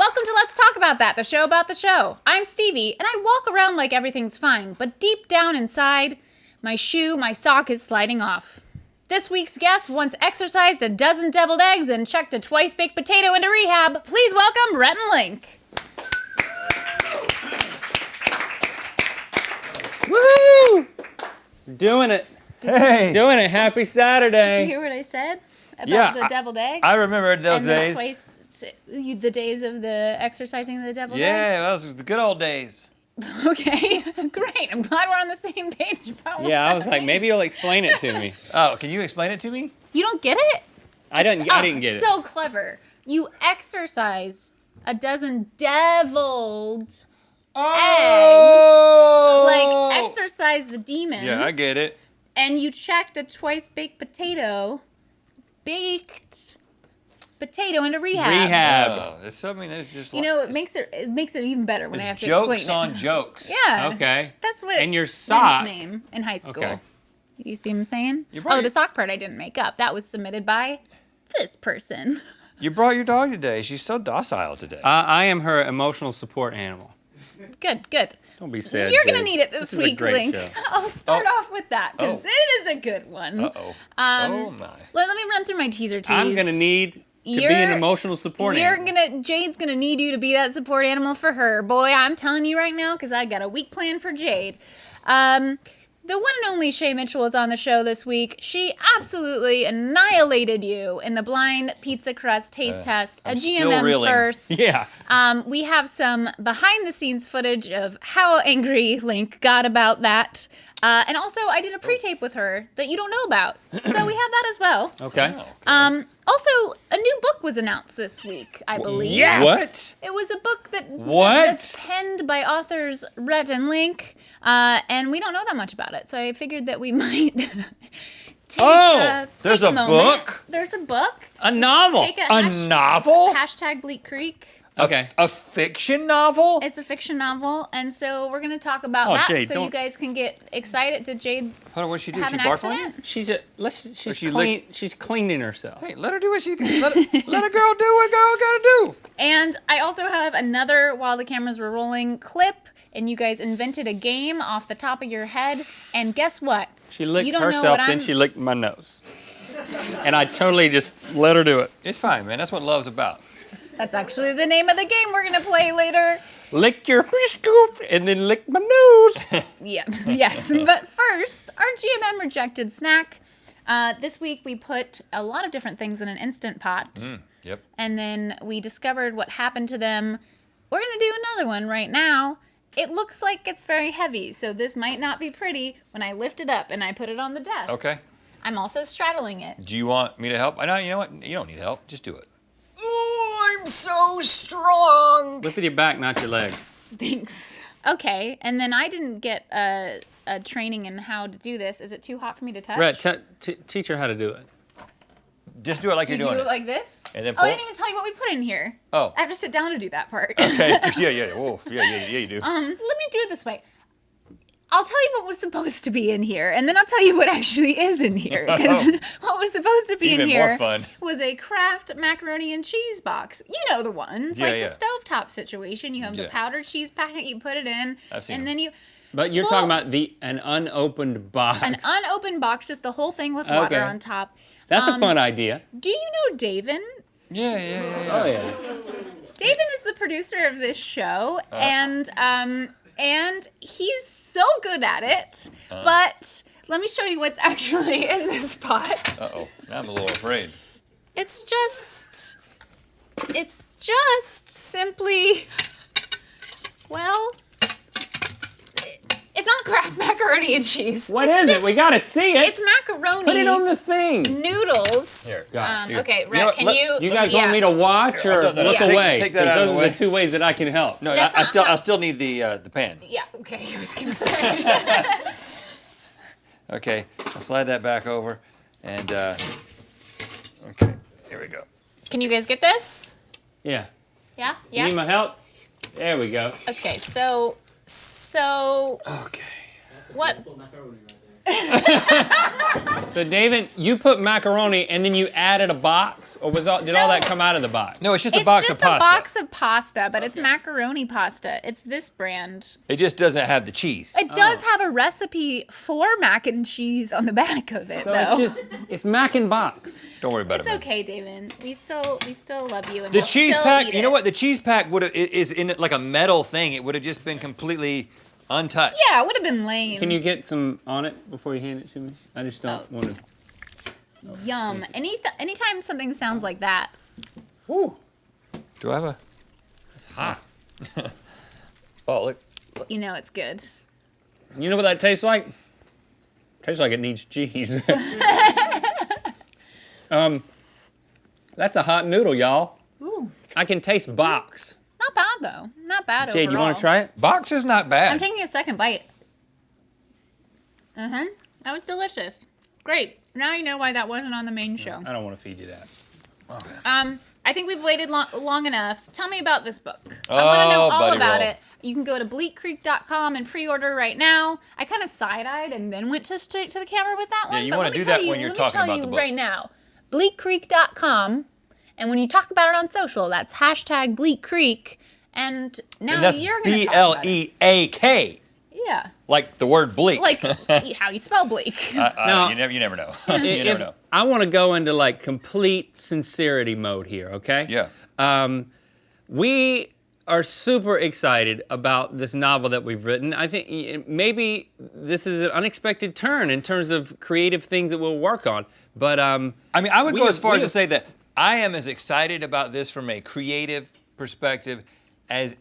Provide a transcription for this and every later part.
Welcome to Let's Talk About That, the show about the show. I'm Stevie, and I walk around like everything's fine, but deep down inside, my sock is sliding off. This week's guest once exercised a dozen deviled eggs and checked a twice-baked potato into rehab. Please welcome Rhett and Link. Woohoo! Doing it. Hey! Doing it. Happy Saturday. Did you hear what I said about the deviled eggs? I remember those and days. The days of the exercising the deviled eggs? Yeah, those were the good old days. Okay, great. I'm glad we're on the same page about Yeah, I was like, maybe you'll explain it to me. Oh, can you explain it to me? You don't get it? I didn't get it. So clever. You exercised a dozen deviled eggs. Like, exercise the demons. Yeah, I get it. And you checked a twice-baked baked potato into rehab. Oh, it's something that's just You know, it makes it even better when I have to jokes explain on it. jokes. Yeah. Okay. That's what And your my sock. nickname in high school. Okay. You see what I'm saying? You brought Oh, the sock part I didn't make up. That was submitted by this person. You brought your dog today. She's so docile today. I am her emotional support animal. Good, good. Don't be sad. You're going to Jade. need it this is a week, great Link. show. I'll start off with that because it is a good one. Uh-oh. Oh, my. Let me run through my teaser tease. I'm going to need to be an emotional support animal. Jade's gonna need you to be that support animal for her. Boy, I'm telling you right now, because I got a week plan for Jade. The one and only Shay Mitchell was on the show this week. She absolutely annihilated you in the blind pizza crust taste test. I'm A still GMM reeling. first. Yeah. We have some behind-the-scenes footage of how angry Link got about that. And also, I did a pre-tape with her that you don't know about. So we have that as well. Okay. Also, a new book was announced this week, I believe. Yes! What? It was a book What? that's penned by authors Rhett and Link, and we don't know that much about it. So I figured that we might there's take a moment. book? There's a book. A novel. Take A novel? hashtag Bleak Creek. Okay. A fiction novel? It's a fiction novel, and so we're gonna talk about Oh, that, Jade, so you don't- guys can get excited. Did Jade Hold on, what'd she do? have She an bark on you? accident? She's she clean. She's cleaning herself. Hey, let her do what she can. Let a girl do what a girl gotta do. And I also have another while the cameras were rolling clip, and you guys invented a game off the top of your head. And guess what? She licked You don't know herself, what then I'm- she licked my nose. And I totally just let her do it. It's fine, man. That's what love's about. That's actually the name of the game we're gonna play later. Lick your scoop and then lick my nose. Yeah, yes. But first, our GMM rejected snack. This week we put a lot of different things in an Instant Pot. Yep. And then we discovered what happened to them. We're gonna do another one right now. It looks like it's very heavy, so this might not be pretty when I lift it up and I put it on the desk. Okay. I'm also straddling it. Do you want me to help? I know. You know what? You don't need help. Just do it. Oh, I'm so strong. Lift with your back, not your legs. Thanks. Okay, and then I didn't get a training in how to do this. Is it too hot for me to touch? Rhett, teach her how to do it. Just do it like Do you're you do doing it like this? And then Oh, I pull? didn't even tell you what we put in here. Oh. I have to sit down to do that part. Okay. Yeah. Whoa. Yeah, you do. Let me do it this way. I'll tell you what was supposed to be in here, and then I'll tell you what actually is in here. Because what was supposed to be Even in more here fun. was a Kraft macaroni and cheese box. You know the ones, Yeah, like yeah. the stovetop situation. You have the Yeah. powdered cheese packet, you put it in, I've seen and them. then you... But you're talking about an unopened box. An unopened box, just the whole thing with water Okay. on top. That's a fun idea. Do you know Davin? Yeah. Oh, yeah. Davin is the producer of this show, and he's so good at it. But let me show you what's actually in this pot. Uh-oh. Now I'm a little afraid. It's just simply, well, it's not Kraft macaroni and cheese. What It's is just- it? We gotta see it. It's macaroni. Put it on the thing. Noodles. Here, Here. Okay, You Rhett, know what, can let- you? You guys yeah. want me to watch or No, look yeah. away? Take that 'Cause out of those the are way. the two ways that I can help. No, That's I still need the pan. Yeah. Okay. I was gonna say. Okay. I'll slide that back over, and okay. Here we go. Can you guys get this? Yeah. Yeah. You Yeah. need my help? There we go. Okay. So Okay. what? So David, you put macaroni and then you added a box, or did all that come out of the box? No, it's just a It's box just of pasta. a box of pasta, but it's macaroni pasta. It's this brand. It just doesn't have the cheese. It does have a recipe for mac and cheese on the back of it, So though. it's mac and box. Don't worry about It's it. man. okay, David. We still love you. And The we'll cheese still pack, eat you know it. what? The cheese pack is in it like a metal thing. It would have just been completely untouched. Yeah, it would have been lame. Can you get some on it before you hand it to me? I just don't Oh. want to. Yum. Anytime something sounds like that. Ooh, Do I have a? it's hot. Oh, look. You know it's good. You know what that tastes like? Tastes like it needs cheese. That's a hot noodle, y'all. Ooh. I can taste box. Not bad, though. Not bad Jade, overall. you want to try it? Box is not bad. I'm taking a second bite. That was delicious. Great. Now you know why that wasn't on the main show. I don't want to feed you that. I think we've waited long enough. Tell me about this book. I want to know all buddy about roll. it. You can go to bleakcreek.com and pre-order right now. I kind of side-eyed and then went straight to the camera with that one. you but wanna let me do tell that you- when you're let me talking tell about you the book. right now. bleakcreek.com, and when you talk about it on social, that's hashtag Bleak Creek. And now And that's you're going to talk about it. BLEAK, Yeah. like the word bleak. Like how you spell bleak. No. you never know. you never know. I want to go into like complete sincerity mode here, okay? Yeah. We are super excited about this novel that we've written. I think maybe this is an unexpected turn in terms of creative things that we'll work on. But I mean, I would we go have- as far we as to have- say that I am as excited about this from a creative perspective as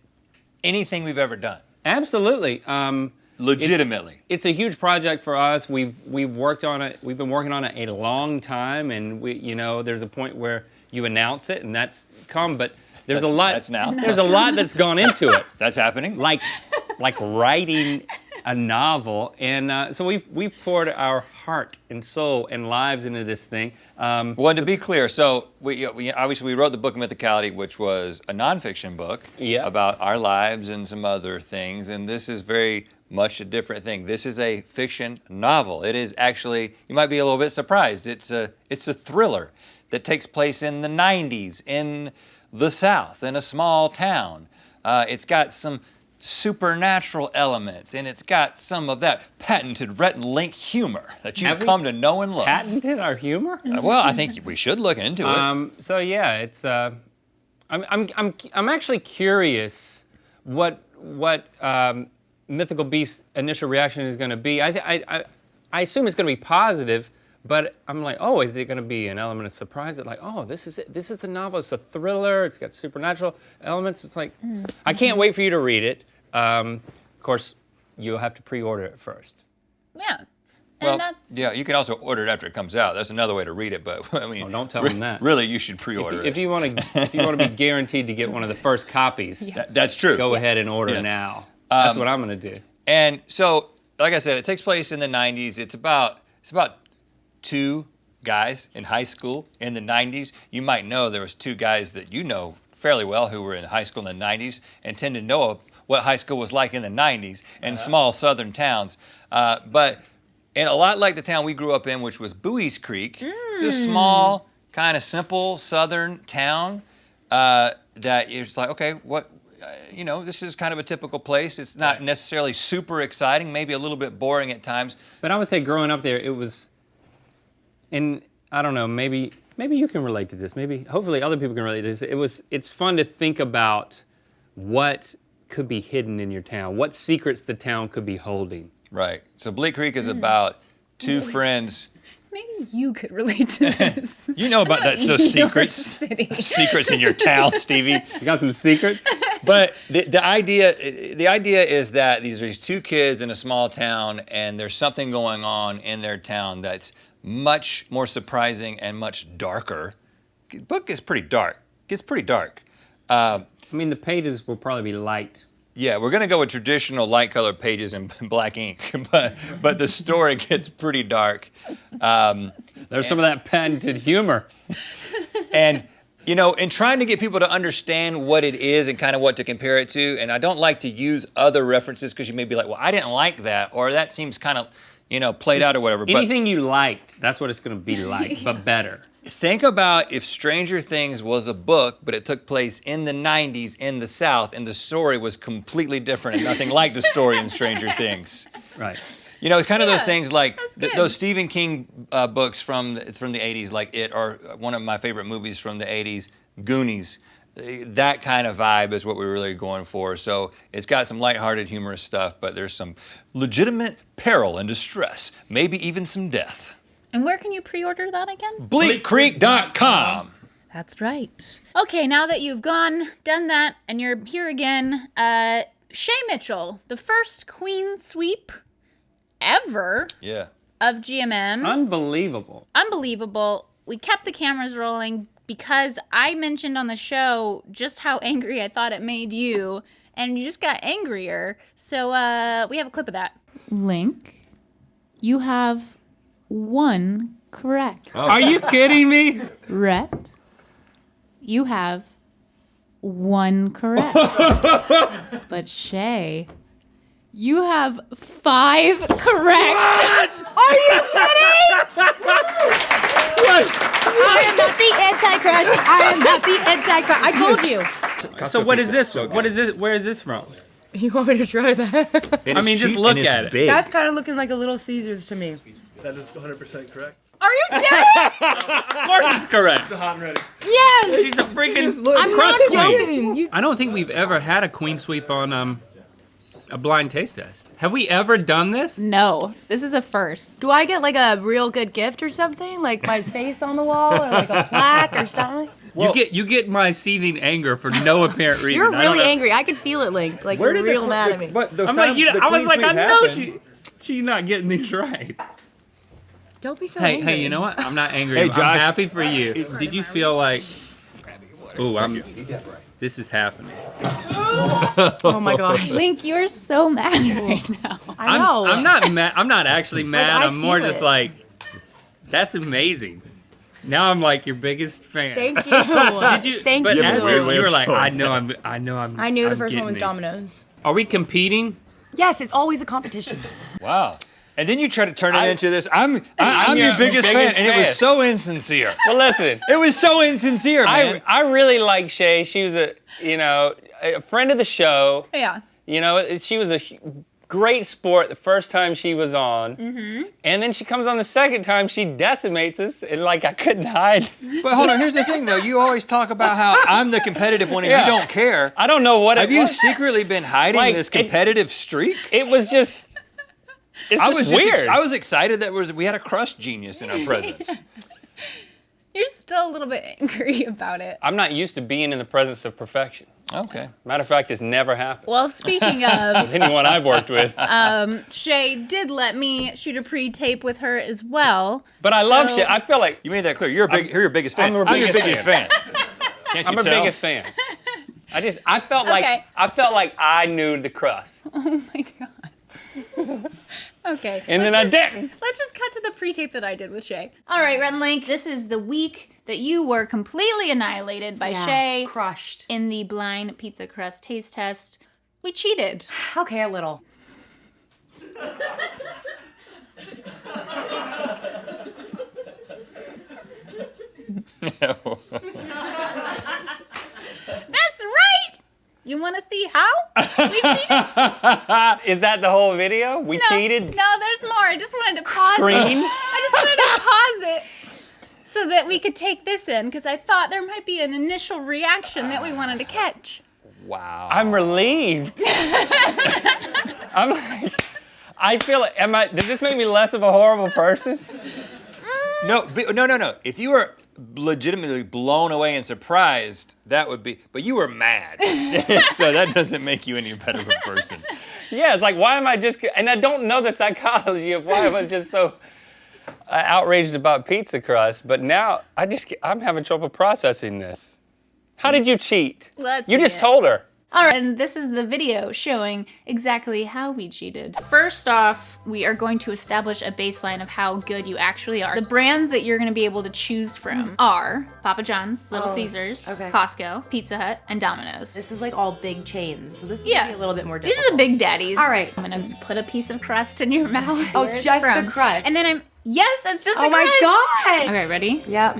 anything we've ever done. absolutely. Legitimately. It's a huge project for us. We've worked on it. We've been working on it a long time, and there's a point where you announce it, and that's come. But there's a lot. That's now. There's a lot that's gone into it, That's happening. like writing a novel, and so we've poured our heart and soul and lives into this thing. Well, to be clear, so we obviously we wrote the book Mythicality, which was a nonfiction book Yeah. about our lives and some other things, and this is very much a different thing. This is a fiction novel. It is actually, you might be a little bit surprised. It's a thriller that takes place in the 90s in the South, in a small town. It's got some supernatural elements, and it's got some of that patented Rhett and Link humor that you've Have we come to know and love. Patented our humor. Well, I think we should look into it. So yeah, it's I'm actually curious what Mythical Beast's initial reaction is going to be. I assume it's going to be positive, but I'm like, oh, is it going to be an element of surprise? That like, oh, this is it. This is the novel. It's a thriller. It's got supernatural elements. It's like, I can't wait for you to read it. Of course, you'll have to pre-order it first. Yeah. Well, And that's yeah, you can also order it after it comes out. That's another way to read it, but I mean, Oh, don't tell them that. Really, you should pre-order If it. you want to be guaranteed to get one of the first copies, That's true. go ahead and order Yes. now. That's what I'm going to do. And so, like I said, it takes place in the 90s. It's about two guys in high school in the 90s. You might know there was two guys that you know fairly well who were in high school in the 90s and tend to know what high school was like in the 90s in small southern towns. But and a lot like the town we grew up in, which was Bleak Creek, just small, kind of simple southern town that you're just like, okay, what, this is kind of a typical place. It's not necessarily super exciting, maybe a little bit boring at times. But I would say growing up there, it was, and I don't know, maybe you can relate to this. Maybe, hopefully other people can relate to this. It's fun to think about what could be hidden in your town, what secrets the town could be holding. Right. So Bleak Creek is about two friends. maybe you could relate to this. You know about those York secrets. City. Secrets in your town, Stevie. You got some secrets? But the idea is that these two kids in a small town, and there's something going on in their town that's much more surprising and much darker. The book is pretty dark. It's pretty dark. I mean, the pages will probably be light. Yeah, we're gonna go with traditional light colored pages and black ink, but the story gets pretty dark. There's some of that patented humor. And in trying to get people to understand what it is and kind of what to compare it to, and I don't like to use other references because you may be like, well, I didn't like that, or that seems kind of, played out or whatever. Anything you liked, that's what it's going to be like, but better. Think about if Stranger Things was a book, but it took place in the 90s in the South, and the story was completely different and nothing like the story in Stranger Things. Right. Kind of those things like good. those Stephen King books from the 80s, like It, or one of my favorite movies from the 80s, Goonies. That kind of vibe is what we're really going for. So it's got some lighthearted, humorous stuff, but there's some legitimate peril and distress, maybe even some death. And where can you pre-order that again? BleakCreek.com. That's right. Okay, now that you've done that, and you're here again, Shay Mitchell, the first queen sweep ever Yeah. of GMM. Unbelievable. We kept the cameras rolling because I mentioned on the show just how angry I thought it made you, and you just got angrier. So we have a clip of that. Link, you have one correct. Oh. Are you kidding me? Rhett, you have one correct. But Shay, you have 5 correct. Are you kidding? I am not the Antichrist. I am not the Antichrist. I told you. So what is this? What is this? Where is this from? You want me to try that? I mean, just look at it. Big. That's kind of looking like a Little Caesars to me. That is 100% correct. Are you serious? Of course it's correct. It's hot and ready. Yes. She's a freaking I'm crust not queen. joking. You- I don't think we've ever had a queen sweep on a blind taste test. Have we ever done this? No, this is a first. Do I get like a real good gift or something? Like my face on the wall or like a plaque or something? You get my seething anger for no apparent reason. You're I don't really know. angry. I can feel it, Link. Like you're real mad at me. I'm like, I was like, I know she's not getting these right. Don't be so Hey, angry. you know what? I'm not angry. Hey, I'm Josh. happy for you. Did you feel like, this is happening? Oh my gosh. Link, you're so mad right now. I know. I'm not mad. I'm not actually mad. I I'm more feel just it. like, that's amazing. Now I'm like your biggest fan. Thank you. Did you? Thank but you. as Weird way you were of like, showing. I know I'm. I knew I'm the first getting one was these. Domino's. Are we competing? Yes, it's always a competition. Wow. And then you try to turn it into this. I'm your your biggest fan, biggest and it was fan. so insincere. Well, listen. It was so insincere, man. I really like Shay. She was a friend of the show. Yeah. She was a great sport the first time she was on. Mm-hmm. And then she comes on the second time, she decimates us, and like I couldn't hide. But hold on, here's the thing though. You always talk about how I'm the competitive one and Yeah. you don't care. I don't know what Have it you was. secretly been hiding Like, this competitive streak? It was just. It's just weird. I was excited that we had a crust genius in our presence. You're still a little bit angry about it. I'm not used to being in the presence of perfection. Okay. Matter of fact, it's never happened Well, speaking of, with anyone I've worked with. Shay did let me shoot a pre-tape with her as well. But I love So- Shay. I feel like You made that clear. You're your biggest fan. I'm her your biggest biggest fan. Can't you I'm her tell? biggest fan. I felt Okay. like I knew the crust. Oh my god. Okay. And then I didn't. Let's just cut to the pre-tape that I did with Shay. All right, Red and Link, this is the week that you were completely annihilated by Shay Crushed. in the blind pizza crust taste test. We cheated. Okay, a little. That's right. You want to see how we cheated? Is that the whole video? We cheated? No, there's more. I just wanted to pause Screen? it. I just wanted to pause it so that we could take this in because I thought there might be an initial reaction that we wanted to catch. Wow. I'm relieved. I'm like, I feel like, does this make me less of a horrible person? No. If you were legitimately blown away and surprised, that would be. But you were mad, so that doesn't make you any better of a person. Yeah, it's like, why am I just, and I don't know the psychology of why I was just so outraged about pizza crust, but now I'm having trouble processing this. How did you cheat? Let's You see just it. told her. All right, and this is the video showing exactly how we cheated. First off, we are going to establish a baseline of how good you actually are. The brands that you're gonna be able to choose from are Papa John's, Little Caesars, okay. Costco, Pizza Hut, and Domino's. This is like all big chains, so this is Yeah. gonna be a little bit more These difficult. are the big daddies. All right. I'm gonna put a piece of crust in your mouth. Oh, where it's just the from. crust. And then yes, it's just the Oh my crust. god! Okay, ready? Yep.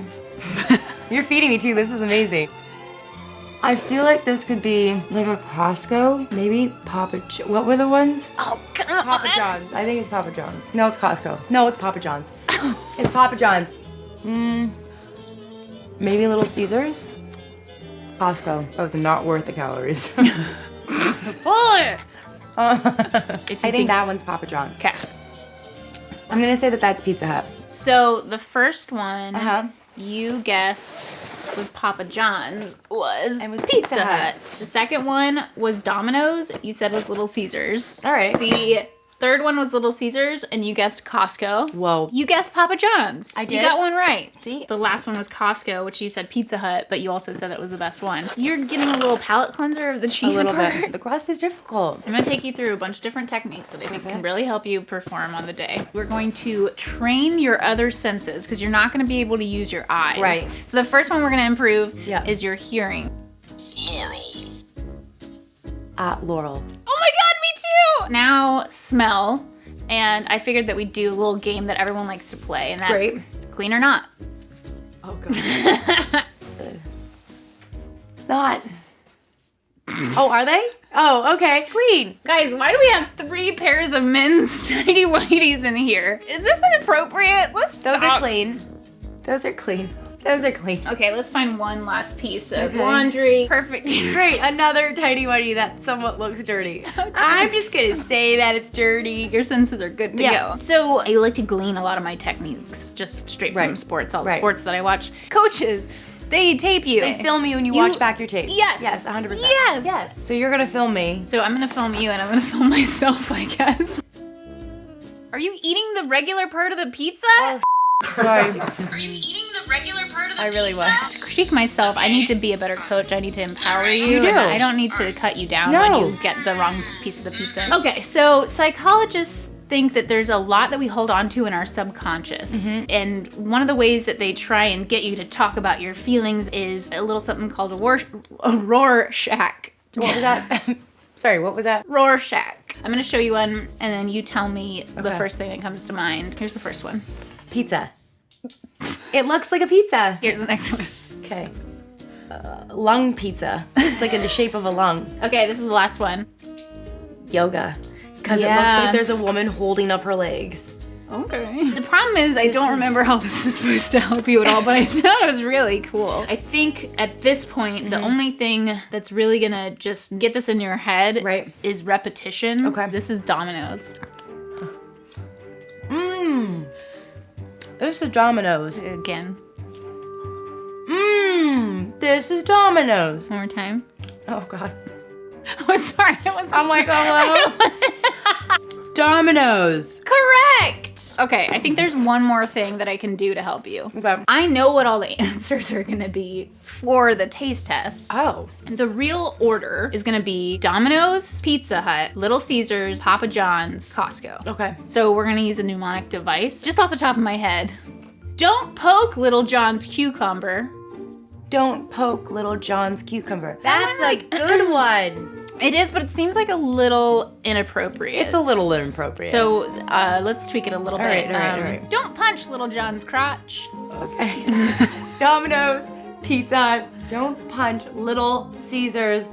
You're feeding me too. This is amazing. I feel like this could be like a Costco, maybe what were the ones? Oh, come on. Papa John's. I think it's Papa John's. No, it's Costco. No, it's Papa John's. It's Papa John's. Maybe Little Caesars? Costco. That was not worth the calories. If you I think that one's Papa John's. Okay. I'm gonna say that that's Pizza Hut. So the first one Uh-huh. you guessed was Papa John's was And was Pizza Pizza Hut. Hut. The second one was Domino's. You said was Little Caesars. All right. The third one was Little Caesars, and you guessed Costco. Whoa. You guessed Papa John's. I You did? got one right. See? The last one was Costco, which you said Pizza Hut, but you also said it was the best one. You're getting a little palate cleanser of the A cheese little part. bit. The crust is difficult. I'm gonna take you through a bunch of different techniques that I think Okay. can really help you perform on the day. We're going to train your other senses because you're not gonna be able to use your eyes. Right. So the first one we're gonna improve Yeah. is your hearing. Laurel. Oh my god, me too! Now smell. And I figured that we'd do a little game that everyone likes to play, and that's Great. clean or not. Oh god. Not. Oh, are they? Oh, okay. Clean. Guys, why do we have 3 pairs of men's tidy whities in here? Is this inappropriate? Let's stop. Those are clean. Those are clean. Those are clean. Okay, let's find one last piece of Okay. laundry. Perfect. Great, another tidy whitey that somewhat looks dirty. I'm just gonna say that it's dirty. Your senses are good to Yeah. go. So I like to glean a lot of my techniques just straight from Right. sports, all the Right. sports that I watch. Coaches, they tape you. They film you and you watch back your tape. Yes. Yes, 100%. Yes. Yes. So you're gonna film me. So I'm gonna film you and I'm gonna film myself, I guess. Are you eating the regular part of the pizza? Oh, sorry. Are you eating the regular part of the I really pizza? was. To critique myself, I need to be a better coach. I need to empower you. You do. And I don't need to cut you down No. when you get the wrong piece of the pizza. Okay, so psychologists think that there's a lot that we hold on to in our subconscious. And one of the ways that they try and get you to talk about your feelings is a little something called a Rorschach. What was that? Sorry, what was that? Rorschach. I'm gonna show you one and then you tell me the Okay. first thing that comes to mind. Here's the first one. Pizza. It looks like a pizza. Here's the next one. Okay. Lung pizza. It's like in the shape of a lung. Okay, this is the last one. Yoga. Because it looks Yeah. like there's a woman holding up her legs. Okay. The problem is I don't remember how this is supposed to help you at all, but I thought it was really cool. I think at this point, the only thing that's really gonna just get this in your head Right. is repetition. Okay. This is Domino's. This is Domino's. Again. This is Domino's. One more time. Oh god. Oh, sorry. I was I'm like, hello? Domino's. correct. Okay, I think there's one more thing that I can do to help you. Okay. I know what all the answers are gonna be for the taste test. Oh. The real order is gonna be Domino's, Pizza Hut, Little Caesars, Papa John's, Costco. Okay. So we're gonna use a mnemonic device. Just off the top of my head, don't poke Little John's cucumber. Don't poke Little John's cucumber. That That's one, a good one. It is, but it seems like a little inappropriate. It's a little inappropriate. So let's tweak it a little All bit. right, all right. Don't punch Little John's crotch. okay. Domino's, Pizza Hut. Don't punch Little Caesars,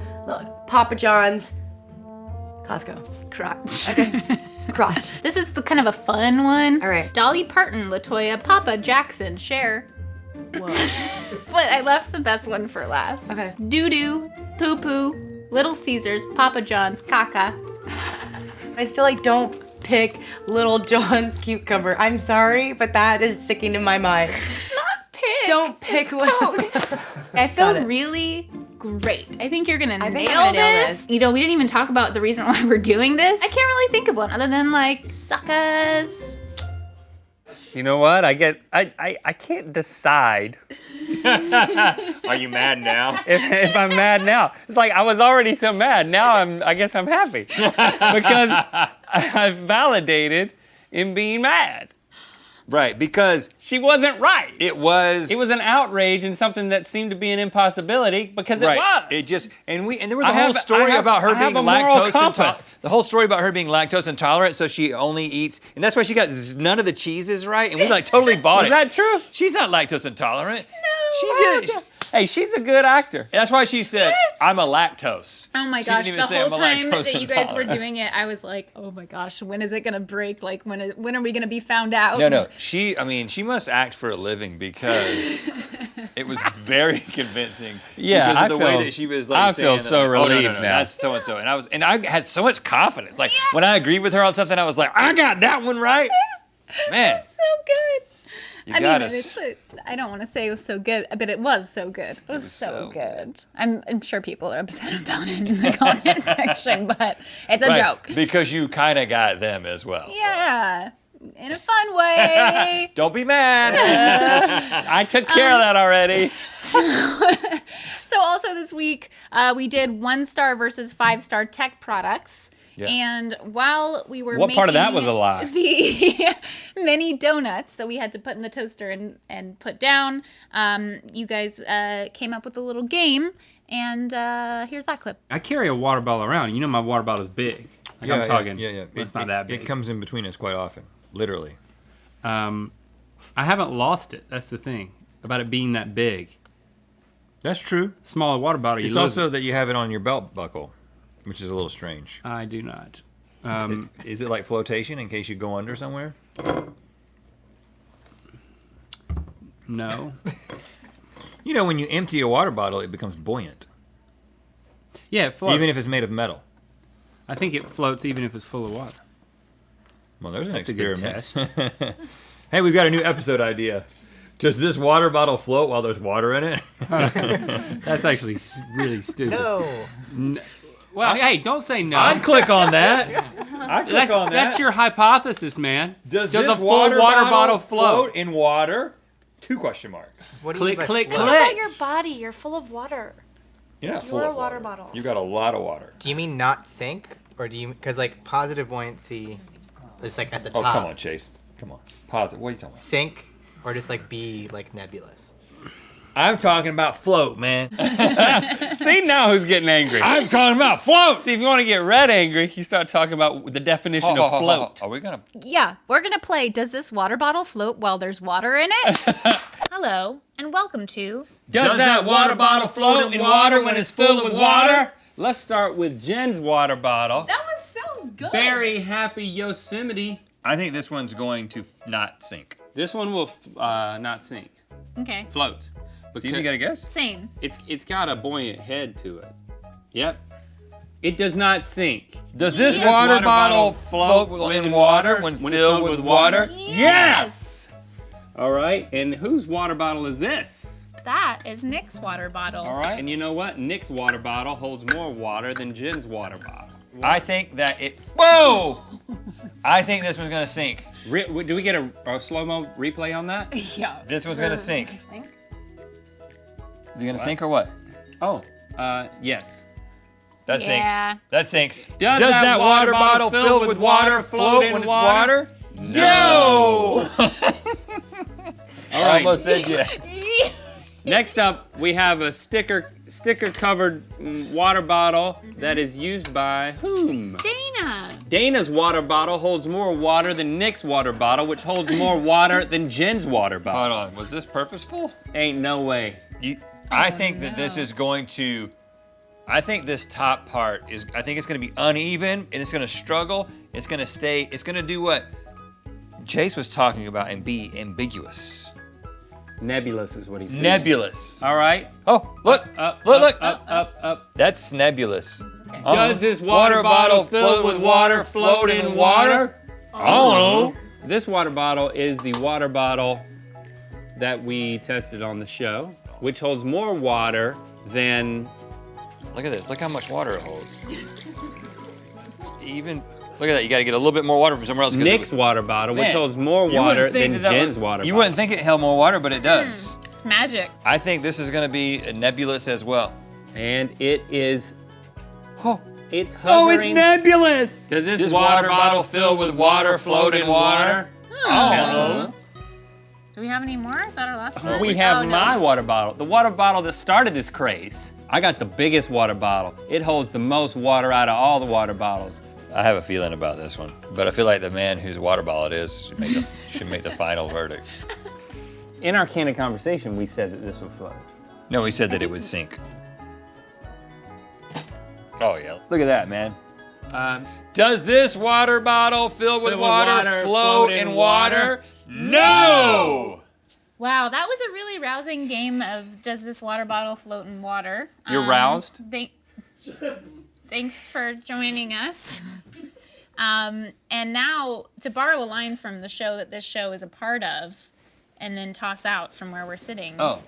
Papa John's, Costco. Crotch. Crotch. This is the kind of a fun one. All right. Dolly Parton, LaToya, Papa Jackson, Cher. Whoa. But I left the best one for last. Okay. Doo-doo, poo-poo, Little Caesars, Papa John's, caca. I still don't pick Little John's cucumber. I'm sorry, but that is sticking to my mind. Not pick. Don't pick one. I Got feel it. really great. I think you're gonna think nail I'm gonna nail this. this. You know, we didn't even talk about the reason why we're doing this. I can't really think of one other than like suckers. You know what? I can't decide Are you mad now? if I'm mad now. It's like I was already so mad. Now I guess I'm happy because I've validated in being mad. Right, because She wasn't right. it was an outrage and something that seemed to be an impossibility because it was. It just and there was I a whole have- story I have- about her I have being a moral lactose compass. intolerant. The whole story about her being lactose intolerant, so she only eats, and that's why she got none of the cheeses right, and we like totally bought Is it. that true? She's not lactose intolerant. Hey, she's a good actor. That's why she said, "I'm a lactose." Oh my She gosh, didn't the even say whole I'm a time lactose that you guys were intolerant. doing it, I was like, oh my gosh, when is it gonna break? Like, when are we gonna be found out? No. She must act for a living because it was very convincing. Yeah, because of I the way way that she was like I saying feel that, so like, oh, relieved no, now. That's so and so, and I had so much confidence. Like when I agreed with her on something, I was like, I got that one right. Man, So good. you I got mean, us. I don't want to say it was so good, but it was so good. It was so good. I'm sure people are upset about it in the comment section, but it's a Right, joke. because you kind of got them as well. Yeah, in a fun way. Don't be mad. I took care of that already. So also this week, we did 1-star versus 5-star tech products. Yeah. And while we were What part of that making was a lie? The mini donuts that we had to put in the toaster and put down, you guys came up with a little game, and here's that clip. I carry a water bottle around. You know my water bottle is big. Like I'm talking. Yeah. It's not that big. It comes in between us quite often, literally. I haven't lost it. That's the thing about it being that big. That's true. Smaller water bottle. You It's lose also it. that you have it on your belt buckle, which is a little strange. I do not. Is it like flotation in case you go under somewhere? No. You know, when you empty a water bottle, it becomes buoyant, Yeah, it floats. even if it's made of metal. I think it floats even if it's full of water. Well, there's an That's a good experiment. test. Hey, we've got a new episode idea. Does this water bottle float while there's water in it? That's actually really stupid. No. Well, hey, don't say no. I'd click on that. I'd click on that. That's your hypothesis, man. Does a this full water bottle float? float in water? 2 question marks. What do you Click, mean by click, float? click. What about your body? You're full of water. You're not full You're a of water bottle. You got a lot of water. Do you mean not sink, or do you because like positive buoyancy is like at the Oh, top? come on, Chase. Come on. Positive. What are you talking about? Sink, or just like be like nebulous. I'm talking about float, man. See now who's getting angry. I'm talking about float. See, if you want to get red angry, you start talking about the definition of float. Are we gonna? Yeah, we're gonna play Does This Water Bottle Float While There's Water in It? Hello, and welcome to Does that water bottle float in water when it's filled with water? Let's start with Jen's water bottle. That was so good. Very happy Yosemite. I think this one's going to not sink. This one will not sink, Okay. float. Steve, you got a guess? Same. It's got a buoyant head to it. Yep. It does not sink. Does this Yes. water Water bottle bottle float float in in water water when when it's filled with water? Yes. All right. And whose water bottle is this? That is Nick's water bottle. All right. And you know what? Nick's water bottle holds more water than Jen's water bottle. I think that it. Whoa! I think this one's gonna sink. Do we get a slow-mo replay on that? Yeah. This one's gonna sink. Think? Is it gonna sink or what? Oh, yes. That Yeah. sinks. That sinks. Does that water bottle filled with water float in when it's water? No! All I right. almost said yes. Next up, we have a sticker-covered water bottle that is used by whom? Dana. Dana's water bottle holds more water than Nick's water bottle, which holds more water than Jen's water bottle. Hold on. Was this purposeful? Ain't no way. I think that this is going to. I think this top part is. I think it's going to be uneven and it's going to struggle. It's going to stay. It's going to do what Chase was talking about and be ambiguous. Nebulous is what he said. Nebulous. All right. Oh, look. Up, Look. up. That's nebulous. Does this water bottle filled with water float in water? I don't know. This water bottle is the water bottle that we tested on the show, which holds more water than Look at this. Look how much water it holds. It's even. Look at that. You got to get a little bit more water from somewhere else. Nick's water bottle, which Man, holds more you water wouldn't think than that Jen's was- water You bottle. wouldn't think it held more water, but it does. It's It's magic. I think this is going to be nebulous as well. And it is. Oh, It's oh, it's hovering. nebulous. Does this This water bottle filled with water float in water? Oh. Do we have any more? Is that our last one? We have Oh, no. my water bottle. The water bottle that started this craze. I got the biggest water bottle. It holds the most water out of all the water bottles. I have a feeling about this one, but I feel like the man whose water bottle it is should make the final verdict. In our candid conversation, we said that this would float. No, he said that it would sink. Oh yeah, look at that, man. Does this water bottle filled with water float in water? No! Wow, that was a really rousing game of does this water bottle float in water? You're roused? Thanks for joining us. And now to borrow a line from the show that this show is a part of, and then toss out from where we're sitting. Oh.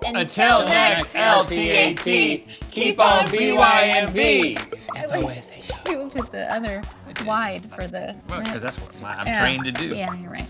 Until next LTAT, keep on BYMB. You looked at the other wide for the. Well, because that's what I'm Yeah. trained to do. Yeah, you're right.